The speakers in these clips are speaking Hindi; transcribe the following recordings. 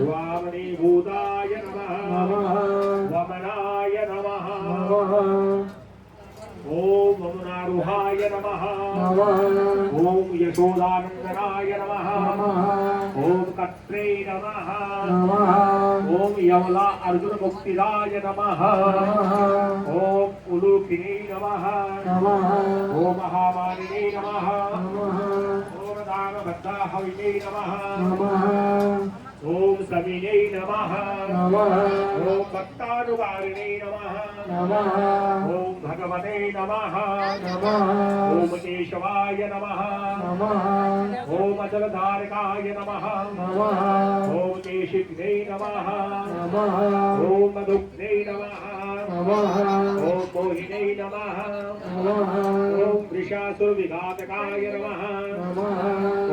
वामनीभूताय नमः वमनाय नमः ओम वमनारूहाय नमः ओम यशोदानंदनाय नमः ओम कत्रे नमः ओम यमला अर्जुन मुक्तिदाय नमः ओम उलूकिनी नमः ओम महामानिने नमः ओम दानभद्राहविने नमः ओम सविने नमः ओम भक्तानुगारिणे नमः ओम भगवते नमः ओम केशवाय नमः ओम अचलधारकाय नमः ओम केशिग्ने नमः ओम मधुग्ने नमः ओम मोहिने नमः ओम वृषासुरविघातकाय नमः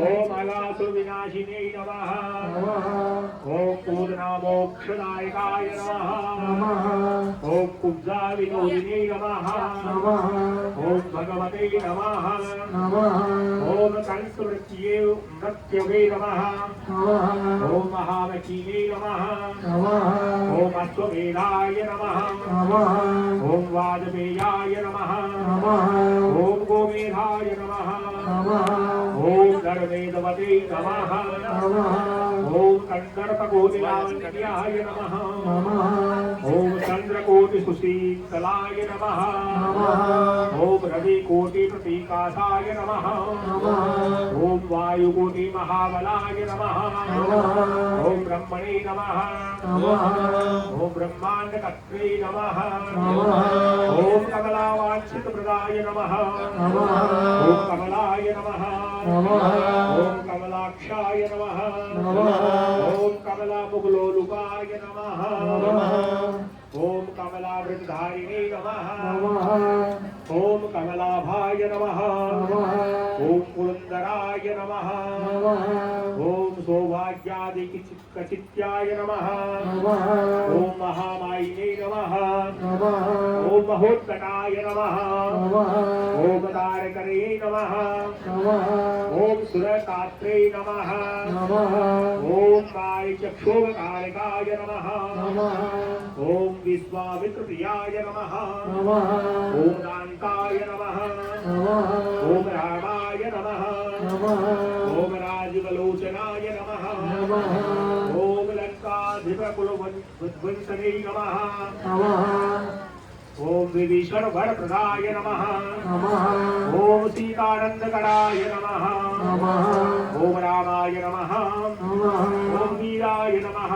ओम अलासुरविनाशिने नमः ओम पूर्णामोक्षदायकाय नमः ओम कुब्जा विनोदिने नमः ओम भगवते नमः ओम कंसवृत्ये नृत्यवे नमः ओम महामकीने नमः ओम अश्वमेधाय नमः ओम वाजपेयाय नमः ओम गोमेधाय नमः ओम धर्मेदवते नमः ओम कंदर्पकोटिलावण्याय नमः ओम चंद्रकोटिसुशीतलाय नमः ओम रविकोटिप्रतीकासाय नमः ओम वायुकोटिमहाबलाय नमः ओम ब्रह्मणे नमः ओम ब्रह्मांडकर्त्रे नमः ओम कमलावांछितप्रदाय नमः ओम कमलाय नमः ओम कमलाक्षाय नमः ओम कमलामुगलोलुकाय नमः ओम कमलावृतधारिणे नमः ओम कमलाभाय नमः ओम पुरंदराय नमः ओम सौभाग्यादिकचित्याय नमः ओम महामायिने नमः ओम महोत्कटाय नमः ओम तारकरे नमः ओम सुरकात्रे नमः ओम कायचक्षोभकारकाय नमः ओम विश्वामित्रप्रियाय नमः ओम दान्ताय नमः ओम रामाय नमः ओम राजवलोचनाय नमः ओम लंकाधिपकुलवंशने नमः ओम विभीषण वरप्रदाय नमः ओम सीतानंदकराय नमः ओम रामाय नमः ओम वीराय नमः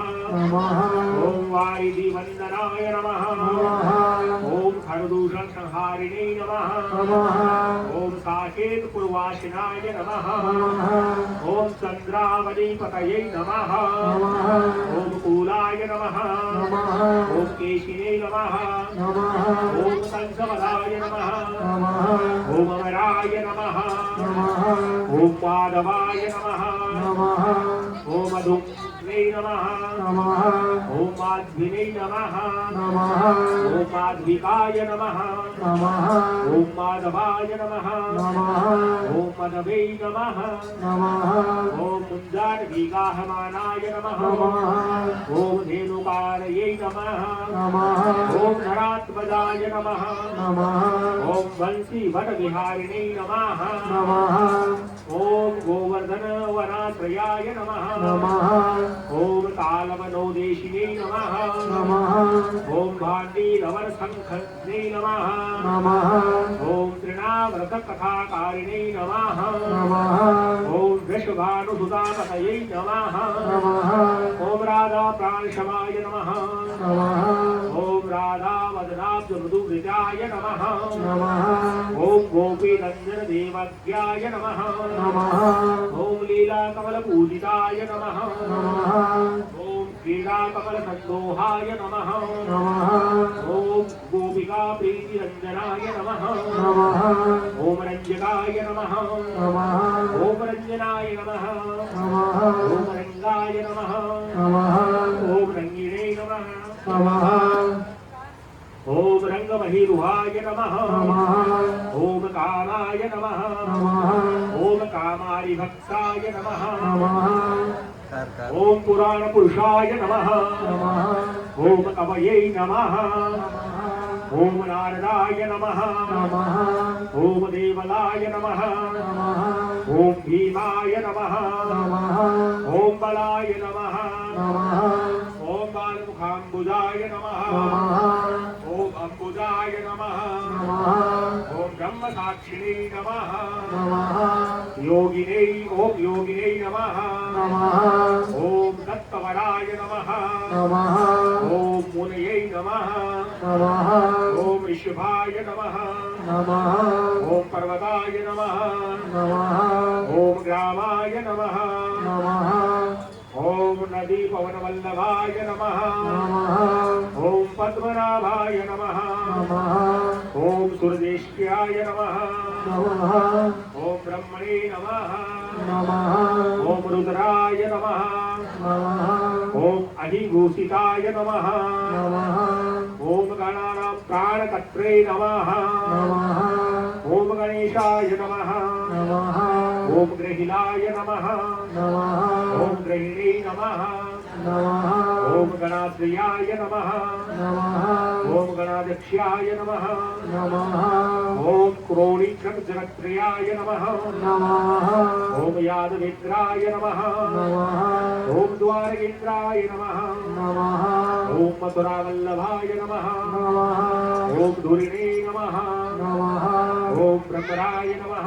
ओम वारिधिवंदनाय नमः ओम खरदूषण संहारिणे नमः ओम साकेत कुलवासिनाय नमः ओम चंद्रावलीपतये नमः ओम कूलाय नमः ओम केशिने नमः ओम कंसवदाय नमः ओम अमराय नमः ओम माधवाय नमः ओम अधुग्ने नमः ओम माध्विने नमः ओम माध्विकाय नमः ओम माधवाय नमः ओम मधवे नमः ओम मुञ्जार्विगाहमानाय नमः ओम धेनुकारये नमः ओम धरात्मजाय नमः ओम वंशी वटविहारिणे नमः ओम गोवर्धन वनात्रयाय नमः ओम कालवनोदेशिने नमः ओम भाण्डीरवर शंखने नमः ओम तृणाव्रतकथाकारिणे नमः ओम वृषभानुसुतापतये नमः ओम राधा प्राणशमाय नमः ओम राधा वदनाब्ज मृदुवृताय नमः ओम गोपीनंदन देवज्ञाय नमः ओम लीला कमल पूजिताय नमः ओम क्रीड़ा कमल संदोहाय नमः ओम गोपिका प्रीतिरंजनाय नमः ओम रंजकाय नमः ओम रंजनाय नमः ओम रंगाय नमः ओम रंगिणे नमः ओम रंगमहीरुहाय नमः ओम कामाय नमः ओम कामारिभक्ताय नमः ओम पुराण पुरुषाय नमः ओम कवये नमः ओम नारदाय नमः ओम देवलाय नमः ओम भीमाय नमः ओम बलाय नमः ओम बालमुखाम्बुजाय नमः ओम अम्बुजाय नमः ओम ब्रह्मसाक्षिणे नमः योगिने ओम योगिने नमः ओम दत्तवराय नमः ओम मुनये नमः ओम ऋषभाय नमः ओम पर्वताय नमः ओम ग्रामाय नमः ओम नदी पवनवल्लभाय नमः ओम पद्मनाभाय नमः ओम सुरदेश्याय नमः ओम ब्रह्मणे नमः ओम रुद्राय नमः ओम अधिभूषिताय नमः ओम गणानां प्राणकर्त्रे नमः ओम गणेशाय नमः ओम ग्रहिलाय नमः ओम ग्रहिणे नमः ओम गणाश्रयाय नमः ओम गणाध्यक्षाय नमः ओम क्रोडीकृतजगत्त्रयाय नमः ओम यादवेन्द्राय नमः ओम द्वारकेन्द्राय नमः ओम मथुरावल्लभाय नमः ओम धुरिणे नमः ओम ब्रह्मराय नमः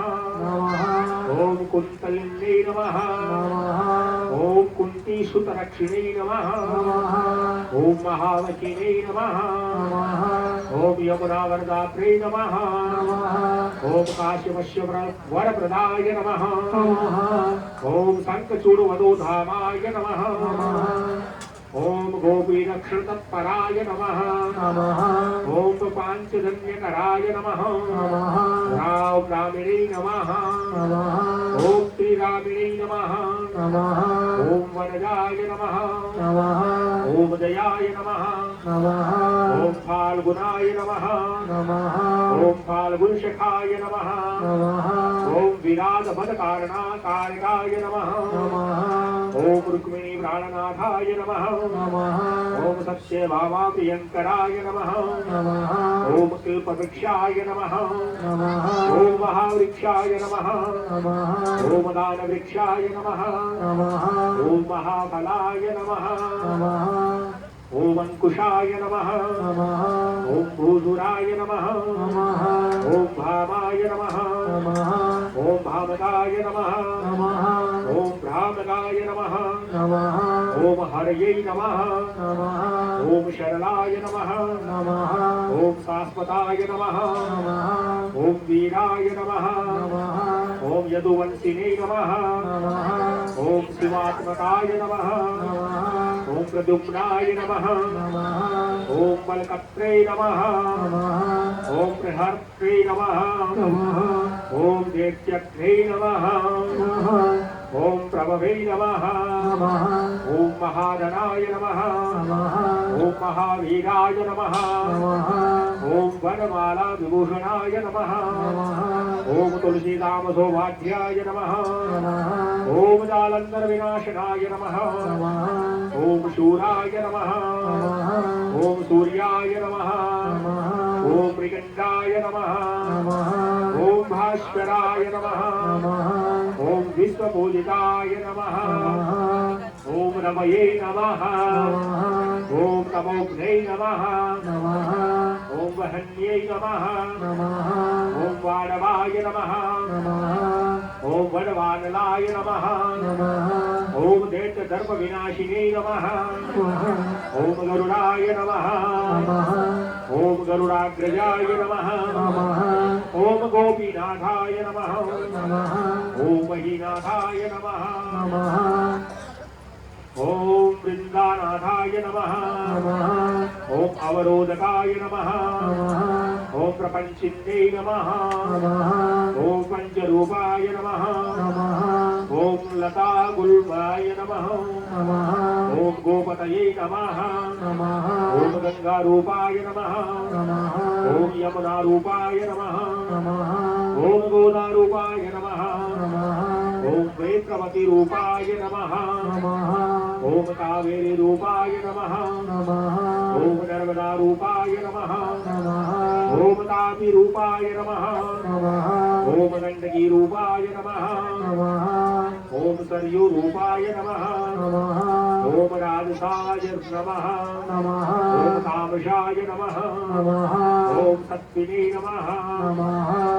ओम कुन्तलिन्ये नमः ओम कुन्तीसुतरक्षिणे नमः ओम महावचिने नमः ओम यमुनावरदात्रे नमः ओम काश्यपश्यवरप्रदाय नमः ओम शङ्खचूडवधूधामाय नमः ओम गोपीनक्षत्रतत्पराय नमः ओम पाञ्चजन्यकराय नमः रामनामिने नमः ओम श्रीरामिणे नमः ओम वनजाय नमः ओम दयाय नमः ओम फाल्गुनाय नमः ओम फाल्गुनशखाय नमः ओम विराटभटकारणाकारकाय नमः ओम रुक्मिणी प्राणनाथाय नमः ओम सत्यभामाप्रियङ्कराय नमः ओम कल्पवृक्षाय नमः ओम महावृक्षाय नमः ओम दानवृक्षाय नमः ओम महाफलाय नमः ओम अंकुशाय नमः ओम भूधुराय नमः ओम भामाय नमः ओम भामकाय नमः ओम भ्रामकाय नमः ओम हरये नमः ओम शरणाय नमः ओम शाश्वताय नमः ओम वीराय नमः ओम यदुवंशिने नमः ओम शिवात्मकाय नमः ओम प्रद्युम्नाय नमः ओम बलकर्त्रे नमः ओम प्रहर्त्रे नमः ओम दैत्यक्रे नमः ओम प्रभवे नमः ओम महाधनाय नमः ओम महावीराय नमः ओम वनमाला विभूषणाय नमः ओम तुलसीदाम सौभाग्याय नमः ओम जालंधर विनाशनाय नमः ओम शूराय नमः ओम सूर्याय नमः ओम मृगंडाय नमः ओम भास्कराय नमः ओम विश्वपूजिताय नमः ओम रमये नमः ओम नमोघ्ने नमः ओम वहन्ये नमः ओम वाणवाय नमः ओम वनवानलाय नमः ओम दैत्यधर्म विनाशिने नमः ओम गरुडाय नमः ओम गरुडाग्रजाय नमः ओम गोपीनाथाय नमः ओम महीनाथाय नमः ओम वृंदानाथाय नमः ओम अवरोधकाय नमः ओम प्रपंचिन्ने नमः ओम पंचरूपाय नमः ओम लता गुल्माय नमः ओम ओम गोपतये नमः ओम गंगारूपाय नमः ओम यमुनारूपाय नमः ओम गोदारूपाय नमः ओम वेत्रवती रूपाय नमः ओम कावेरी रूपाय नमः ओम नर्मदा रूपाय नमः ओम तापी रूपाय नमः ओम गंडकी रूपाय नमः ओम सरयू रूपाय नमः ओम राजसाय नमः ओम तामशाय नमः ओम सत्विने नमः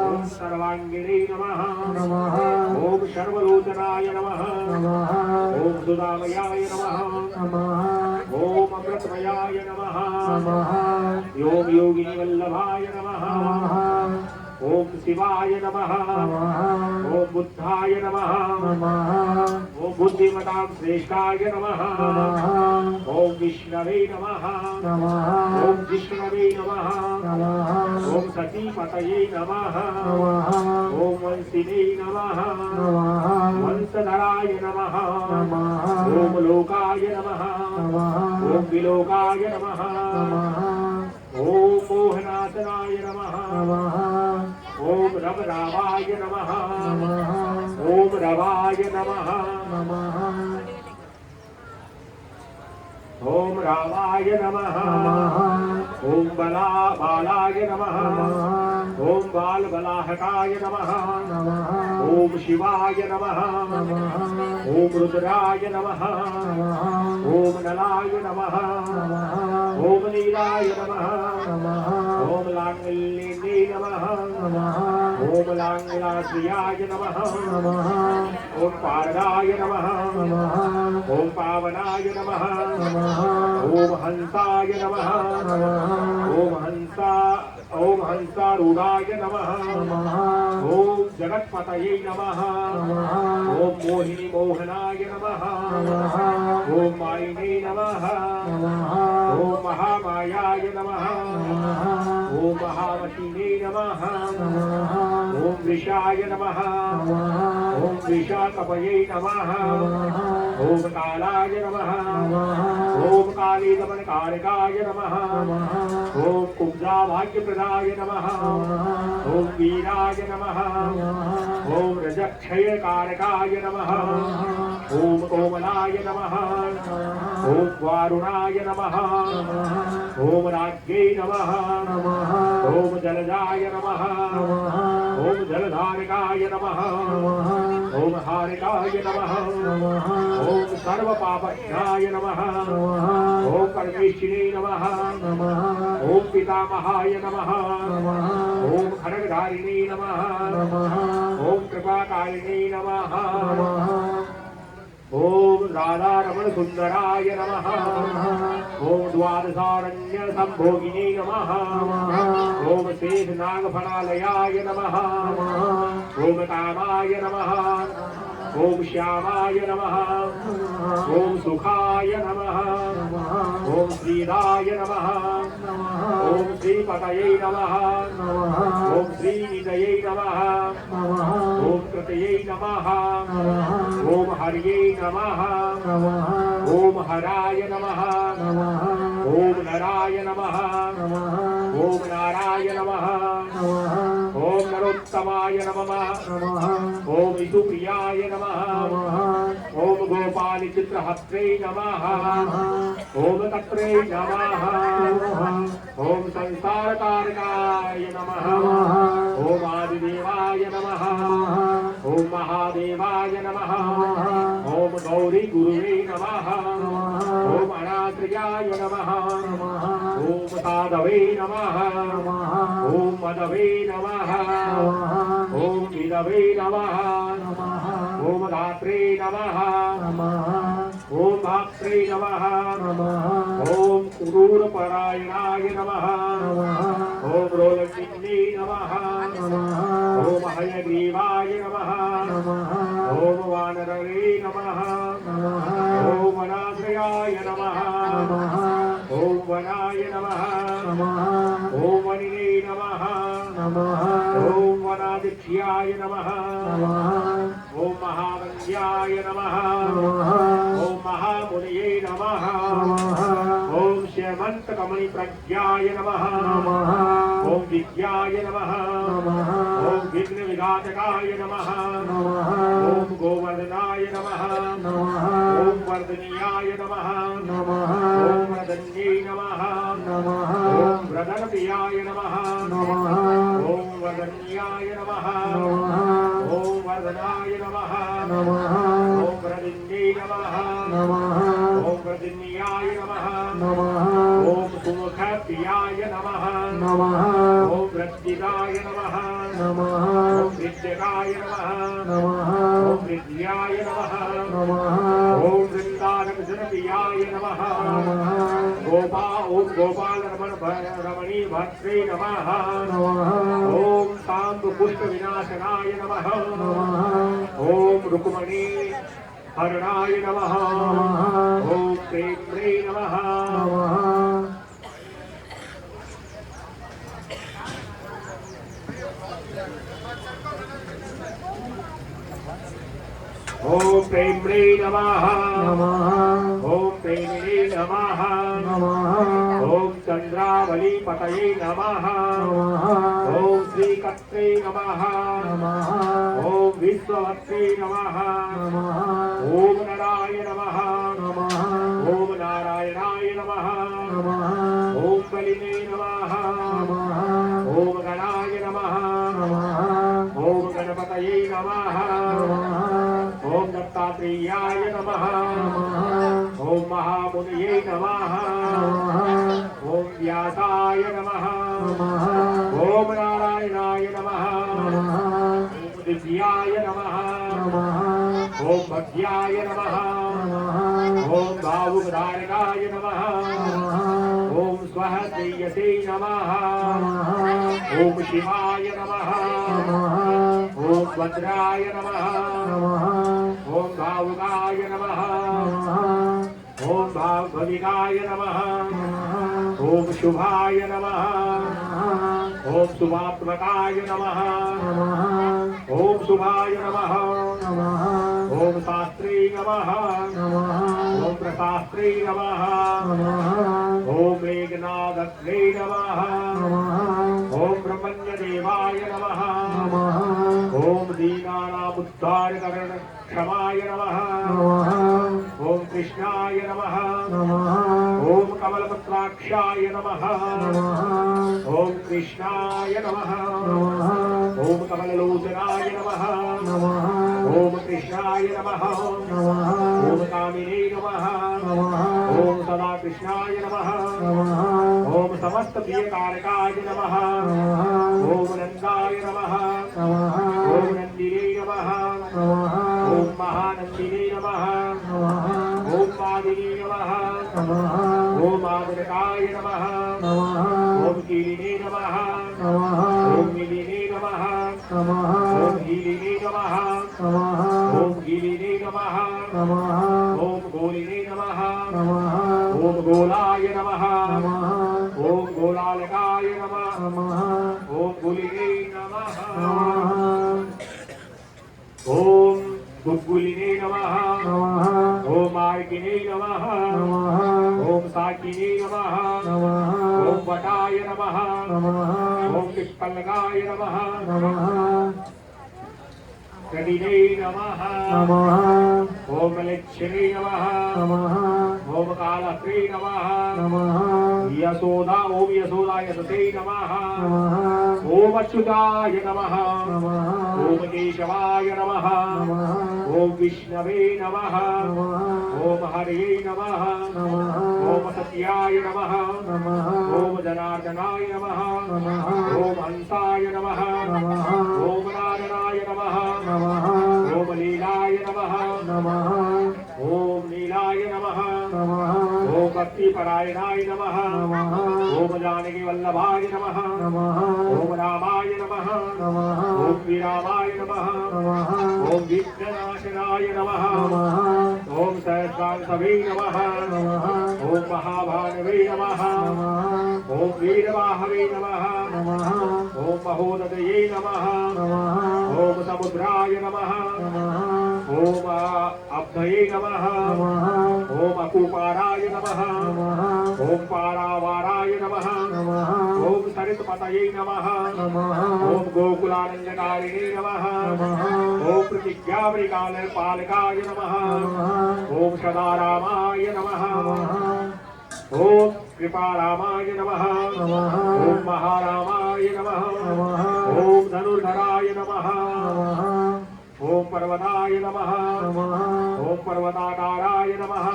ओम सर्वांगिने नमः ओम सर्वलोचनाय नमः ओम सुदामयाय नमः ओम अमृतमयाय नमः ओम योगिनी वल्लभाय नमः ओम शिवाय नमः ओम बुद्धाय नमः ओम बुद्धिमतां श्रेष्ठाय नमः ओम विष्णवे नमः ओम जिष्णवे नमः ओम सतीपतये नमः ओम वंशिने नमः वंशधराय नमः ओम लोकाय नमः ओम विलोकाय नमः ओम मोहनाशनाय नमः ओम रवरावाय नमः ओम रवाय नमः ओम रावाय नमः ओम बालाय नमः ओम बालबलाहटाय नमः ओम शिवाय नमः ओम रुद्राय नमः ओम नलाय नमः ओम नीलाय नमः ओम लांगल्ये नमः ओम लांगलाश्रियाय नमः ओम पारदाय नमः ओम पावनाय नमः ओम हंसाय नमः ओम हंसारूढ़ाय नमः ओम जगत्पतये नमः ओम मोहिनी मोहनाय नमः ओम मायिने नमः ओम महामायाय नमः ओम महावतीने नमः ओम वृषाय नमः ओम वृषाकपये नमः ओम कालाय नमः ओम काली दमनकारकाय नमः ओम कुब्जाभाग्यप्रदाय नमः ओम वीराय नमः ओम रजक्षयकारकाय नमः ओम कोमलाय नमः ओम वारुणाय नमः ओम राज्ञे नमः ओम जलजाय नमः ओम जलधारिकाय नमः ओम हारिकाय नमः ओम सर्वपापज्ञाय नमः ओम परमेश्वरी नमः ओम पितामहाय नमः ओम खड्गधारिणे नमः ओम कृपाकारिणे नमः ओम राधारमण सुंदराय नमः ओम द्वादशारण्य संभोगिने नमः ओम शेष नागफलालयाय नमः ओम कामाय नमः ओम श्यामाय नमः ओम सुखाय नमः ओम श्रीदाय नमः ओम श्रीपतये नमः ओम श्रीनिधये नमः ओम कृतये नमः ओम हरये नमः ओम हराय नमः ओम नराय नमः ओम नाराय नमः ओम नरोत्तमाय नमः ओम विष्णुप्रियाय नमः ओम गोपाल चित्रहस्त्रे नमः ओम तत्रे नमः ओम संसारकारकाय नमः ओम आदिदेवाय नमः ओम महादेवाय नमः ओम गौरी गुरुवे नमः ओम अनात्रियाय नमः ओम साधवे नमः ओम मदवे नमः ओम विदवे नमः ओम धात्रे नमः ओम धात्रे नमः ओम क्रूरपरायणाय नमः ओम रोलकिन्ने नमः ओम हयग्रीवाय नमः ओम वानरवे नमः ओम वनाश्रयाय नमः ओम वनाय नमः ओम वनिने नमः ओम वनादिक्ष्याय नमः ओम महावन्द्याय नमः ओम महामुनि मुनये नमः ओम श्यमन्तकमणि प्रज्ञाय नमः ओम विद्याय नमः ओम विघ्न विघातकाय नमः ओम गोवर्धनाय नमः ओम वर्धनीयाय नमः ओम वर्धन्यै नमः ओम वृदनप्रियाय नमः ओम वर्धन्याय नमः ओम वर्धनाय नमः ओम वृदिन्यै नमः ओम वृदिन्याय नमः ओम सुमुखप्रियाय नमः ओम वृद्धिदाय नमः ओम विद्यकाय नमः ओम विद्याय नमः ओम वृन्दारकजनप्रियाय नमः ओम गोपाल रमणी भद्रे नमः ओम सांब पुष्प विनाशनाय नमः ओम रुक्मणी हरणाय नमः ओम प्रेम्णे नमः ओम प्रेम्णे नमः ओम प्रेमिणे नमः ओम चंद्रावली पतये नमः ओम श्रीकत्रे नमः ओम विश्ववत्रे नमः ओम नराय नमः ओम नारायणाय नमः ओम बलिने नमः ओम गणाय नमः ओम गणपतये नमः ओम दत्तात्रेयाय नमः ओम महामुनये नमः ओम व्यासाय नमः ओम नारायणाय नमः ओम दिव्याय नमः ओम भद्याय नमः ओम भावुकधारकाय नमः ओम स्वः श्रेयसे नमः ओम शिवाय नमः ओम भद्राय नमः ओम भावुकाय नमः ओम भावविकाय नमः ओम शुभाय नमः ओम शुभात्मकाय नमः ओम शुभाय नमः ओम शास्त्रे नमः ओम प्रशास्त्रे नमः ओम मेघनादग्ने नमः ओम ब्रह्मण्यदेवाय नमः ओम दीनानामुद्धारकरण क्षमाय नमः ओम कृष्णाय नमः ओम कमलपत्राक्षाय नमः ओम कृष्णाय नमः ओम कमललोचनाय नमः ओम कृष्णाय नमः ओम कामिने नमः ओम सदा कृष्णाय नमः ओम समस्त प्रियकारकाय नमः ओम नंदाय नमः ओम नंदिने नमः ओम महानंदिने नमः ओम मादिने नमः ओम आदरकाय नमः ओम कीलिने नमः ओम मिलिने नमः ओम हीलिने नमः ओम हीलिने नमः ओम गोलिने नमः ओम गोलाय नमः ओम गोलालकाय नमः ओम गुलिने नमः ओम गुग्गुलिने नमः ओम आर्किने नमः ओम साकिने नमः ओम वटाय नमः ओम पिप्पलकाय नमः कटिने नमः ओम लक्ष्मी नमः ओम कालश्री नमः यशोदा ओम यशोदाय सते नमः ओम अच्युताय नमः ओम केशवाय नमः ओम विष्णवे नमः ओम हरये नमः ओम सत्याय नमः ओम जनार्दनाय नमः ओम हंसाय नमः ओम नारायणाय नमः ओम लीलाय नमः ओम नीलाय नमः ओम भक्तिपरायणाय नमः ओम जानकी वल्लभाय नमः ओम रामाय नमः ओम विरामाय नमः ओम विघ्ननाशनाय नमः ओम सहस्रांतवे नमः ओम महाभानवे नमः ओम वीरवाहवे नमः ओम महोदये नमः ओम समुद्राय नमः ओम अब्धये नमः ओम अकूपाराय नमः ओम पारावाराय नमः ओम सरितपतये नमः ओम गोकुलानंदकारिणे नमः ओम प्रतिज्ञावरिकालपालकाय नमः ओम सदारामाय नमः ओम कृपारामाय नमः ओम महारामाय नमः ओम धनुर्धराय नमः ओम पर्वताय नमः ओम पर्वताकाराय नमः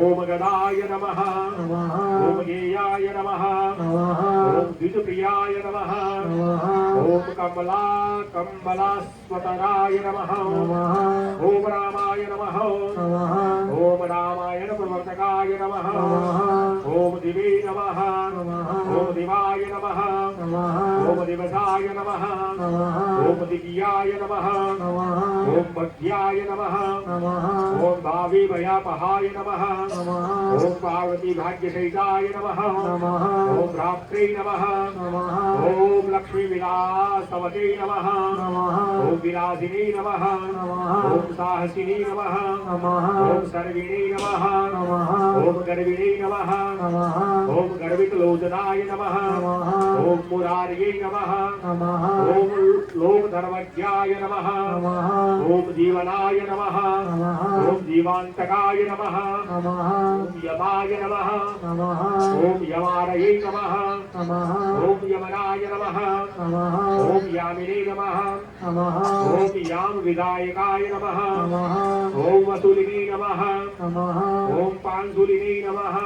ओम गदाय नमः ओम गेयाय नमः ओम द्विजप्रियाय नमः ओम कमलास्वतराय नमः ओम रामाय नमः ओम रामायण प्रवर्तकाय नमः ओम दिवे नमः ओम दिवाय नमः ओम दिवसाय नमः ओम दिव्याय नमः ओम भक्त्याय नमः ओम भावी भयापहाय नमः ओम पार्वती भाग्यसहिताय नमः ओम भ्रात्रे नमः ओम लक्ष्मी विलासवते नमः ओम विलासिनी नमः ओम साहसिनी नमः ओम सर्विणी नमः ओम गर्विणी नमः ओम गर्वितलोचनाय नमः ओम मुरार्ये नमः ओम लोकधर्मज्ञाय नमः ओम जीवनाय नमः ओम जीवांतकाय नमः ओम यमाय नमः ओम यमारये नमः ओम यमनाय नमः ओम यामिने नमः ओम याम विदायकाय नमः ओम वसुलिनी नमः ओम पांसुलिनी नमः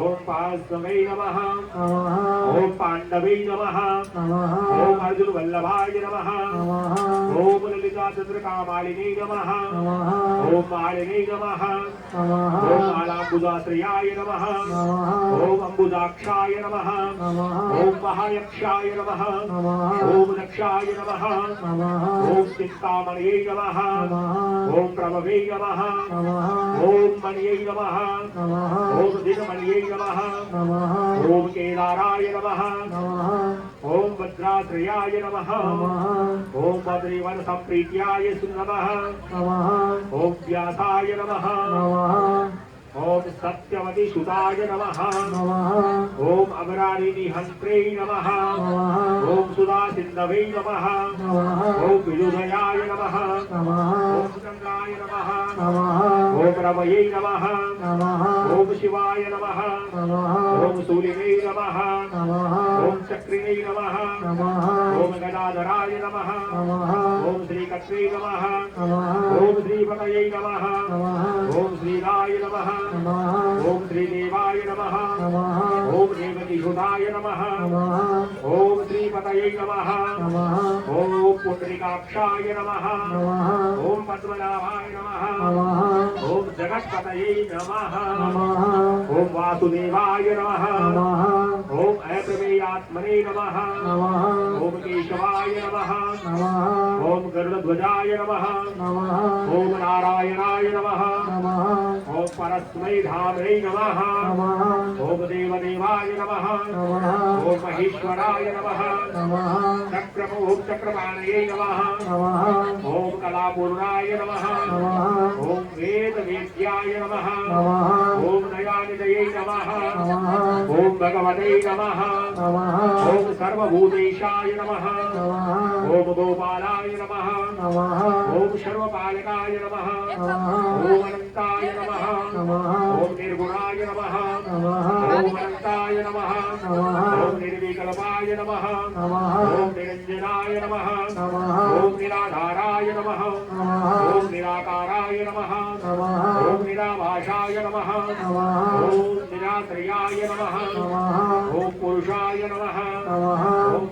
ओम पांसवे नमः ओम पांडवे नमः ओम अर्जुन वल्लभाय नमः ओम ललिता चंद्रकामालिनी नमः ओम मालिनी नमः ओम मालाम्बुजाश्रयाय नमः ओम अम्बुजाक्षाय नमः ओम महायक्षाय नमः ओम दक्षाय नमः ओम चिन्तामणये नमः ओम प्रभवे नमः ओम मणिये नमः ओम दिनमणिये नमः ओम केदाराय नमः ओम भद्राश्रयाय नमः ओम बद्रीवन संप्रीत्याय नमः ओम व्यासाय नमः ओम सत्यवती सुताय नमः ओम अमरारिणी हंत्रे नमः ओम सुधा सिंधवे नमः ओम विदुधयाय नमः ओम चंद्राय नमः ओम रवये नमः ओम शिवाय नमः ओम सूलिने नमः ओम चक्रिणे नमः ओम गदाधराय नमः ओम श्रीकत्रे नमः ओम श्रीपतये नमः ओम श्रीराय नमः ओम श्रीदेवाय नमः ओम देवकीसुताय नमः ओम श्रीपतये नमः ओम पुंडरीकाक्षाय नमः ओम पद्मनाभाय नमः ओम जगत्पतये नमः ओम वासुदेवाय नमः ओम अप्रमेयात्मने नमः ओम केशवाय नमः ओम गरुड़ध्वजाय नमः ओम नारायणाय नमः ओम परस्मै धाम्ने नमः ओम देवदेवाय नमः ओम महेश्वराय नमः ओम चक्रपाणये नमः ओम कलापूर्णाय नमः ओम वेदवेद्याय नमः ओम दयानिधये नमः ओम भगवते नमः ओम सर्वभूतेशाय नमः ओम गोपालाय नमः ओम सर्वपालकाय नमः ओम अनंताय नमः ओम निर्गुणाय नमः ओम अनंताय नमः ओम निर्विकल्पाय नमः ओम निरंजनाय नमः ओम निराधाराय नमः ओम निराकाराय नमः ओम निराभाषाय नमः ओम निराश्रयाय नमः ओम पुरुषाय नमः ओम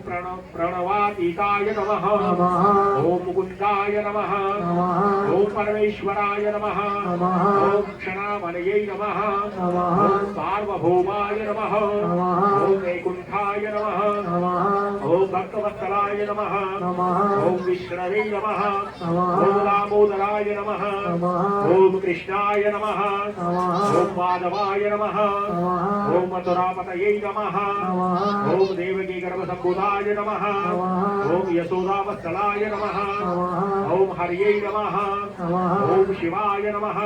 प्रणवातीताय नमः ओम मुकुंदाय नमः ओम परमेश्वराय नमः ओम क्षणामणये नमः ओम सार्वभौमाय नमः ओम वैकुंठाय नमः ओम भक्तवत्सलाय नमः ओम विष्णवे नमः ओम दामोदराय नमः ओम कृष्णाय नमः ओम माधवाय नमः ओम मथुरापतये नमः ओम देवकी गर्भसम्भुताय नमः ओम यशोदावत्सलाय नमः ओम हर्ये नमः ओम ओम शिवाय नमः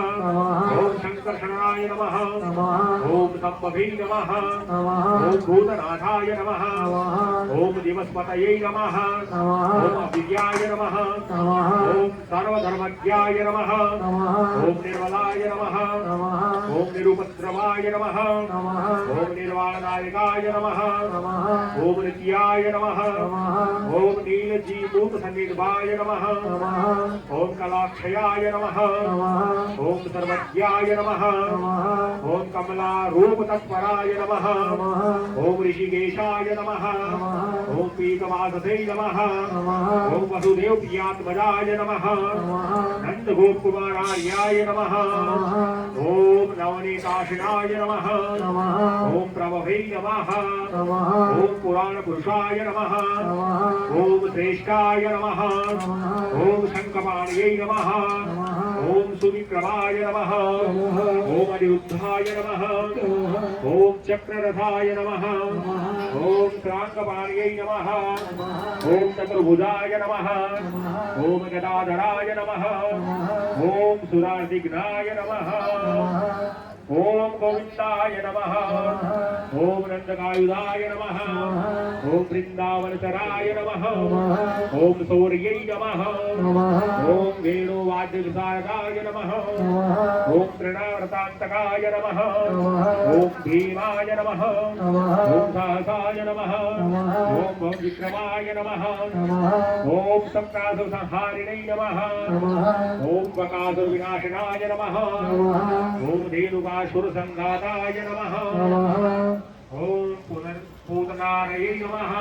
ओम शंकरशनाय नमः ओम संभवे नमः ओम भूतनाथाय नमः ओम दिवस्पतये नमः ओम अभिज्ञाय नमः ओम सर्वधर्मज्ञाय नमः ओम निर्मलाय नमः ओम निरुपद्रवाय नमः ओम निर्वाणनायकाय नमः ओम नित्याय नमः ओम नीलजीभूत सन्निधाय नमः ओम कलाक्षयाय नमः ओम सर्वज्ञाय नमः ओम कमला रूप तत्पराय नमः ओम ऋषिकेशाय नमः ओम पीतवाससे नमः ओम वसुदेव प्रियात्मजाय नमः नंद गोप कुमारार्याय नमः ओम नवनीताशिनाय नमः ओम प्रभवे नमः ओम पुराण पुरुषाय नमः ओम श्रेष्ठाय नमः ओम शंखपाणये नमः ओम सुविक्रमाय नमः ओम अनिरुद्धाय नमः ओम चक्ररथाय नमः ओम श्रांकपाणये नमः ओम चतुर्भुजाय नमः ओम गदाधराय नमः ओम सुरार्दिघ्नाय नमः ओम गोविंदाय नमः ओम नंदकायुधाय नमः ओम वृंदावनचराय नमः ओम सौर्यै नमः ओम वेणुवाद्यविशारदाय नमः ओम तृणाव्रतान्तकाय नमः ओम भीमाय नमः ओम सहसाय नमः ओम विक्रमाय नमः ओम संकासुरसंहारिणे नमः ओम बकासुरविनाशनाय नमः ओम धेनुकासुरसंघाताय नमः ओम पुनर्पूतनारये नमः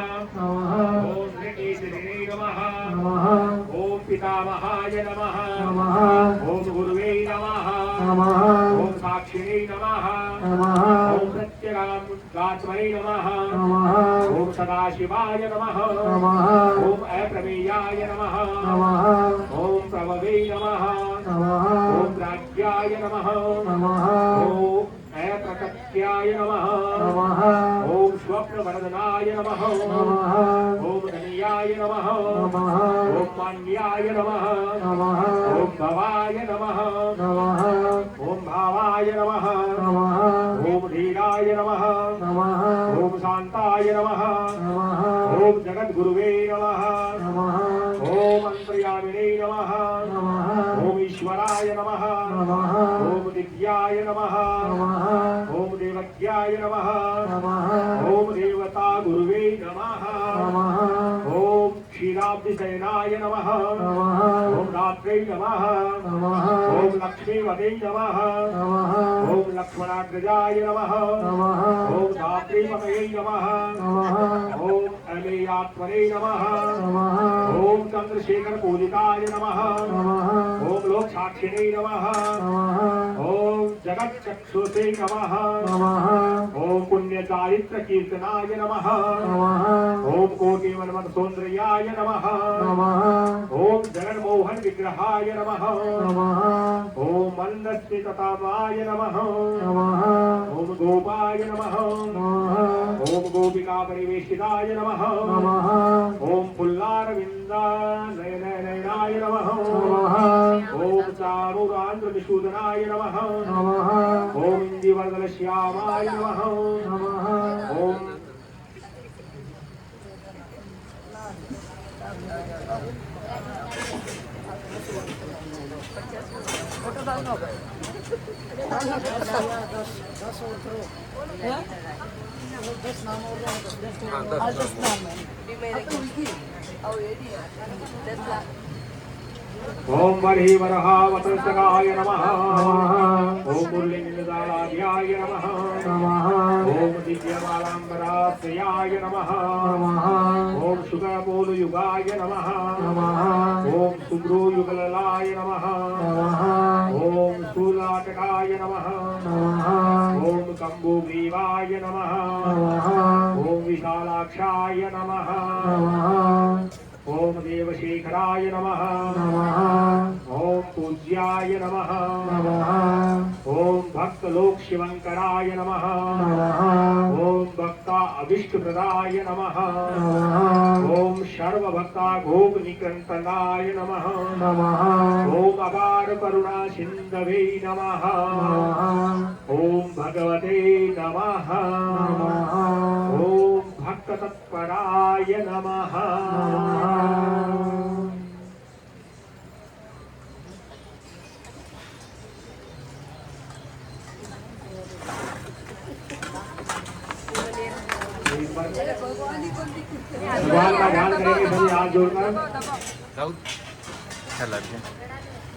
ओम ऋषिश्रिणे नमः ओम पितामहाय नमः ओम गुरुवे नमः ओम साक्षिणे नमः ओम प्रत्यगात्मने नमः ओम सदाशिवाय नमः ओम अप्रमेयाय नमः ओम प्रभवे नमः ओम प्राज्ञाय नमः ओम अप्रकट्याय नमः ओम स्वप्नवरदनाय नमः ओम धन्याय नमः ओम मान्याय नमः ओम भवाय नमः ओम भावाय नमः ओम धीराय नमः ओम शांताय नमः ओम जगद्गुरुवे नमः ओम अंतर्यामिने नमः ओम ईश्वराय नमः ओम दिव्याय नमः ओम देवज्ञाय नमः ओम देवता गुरुवे नमः ओम क्षीराब्धिशयनाय नमः ओम रात्रे नमः ओम लक्ष्मीवते नमः ओम लक्ष्मणाग्रजाय नमः ओम धात्रीपतये नमः ओम अमेयात्मने नमः ओम चंद्रशेखर पूजिताय नमः ओम लोकसाक्षिणे नमः ओम जगच्चक्षुषे नमः ओम पुण्यचारित्र कीर्तनाय नमः ओम कोटिवनमत सौंदर्याय नमः ओम जगन्मोहन विग्रहाय नमः ओम मन्दस्मिततामाय नमः ओम गोपाय नमः ओम गोपिका परिवेशिताय नमः ओम पुल्लारविन्दानयनाय नमः ओम चारुरान्द्रविशूदनाय नमः ओम इंदिवर्दनश्यामाय नमः ओम ओम बर्हि वरहावतंसकाय नमः ओम मुरलीन्द्रदालाध्याय नमः ओम दिव्यमालाम्बराश्रयाय नमः ओम शुकपोलयुगाय नमः ओम सुब्रूयुगललाय नमः ओम शूलाटकाय नमः ओम कम्बुग्रीवाय नमः ओम विशालाक्षाय नमः ओम देवशेखराय नमः ओम पूज्याय नमः ओम भक्त भक्तलोक शिवंकराय नमः ओम भक्ता अभिष्टप्रदाय नमः ओम सर्वभक्ता गोप निकंतनाय नमः ओम अपार करुणा सिंधवे नमः ओम भगवते नमः ओम भक्त तत्पराय नमः भगवान का ध्यान करेंगे सभी हाथ जोड़कर। चल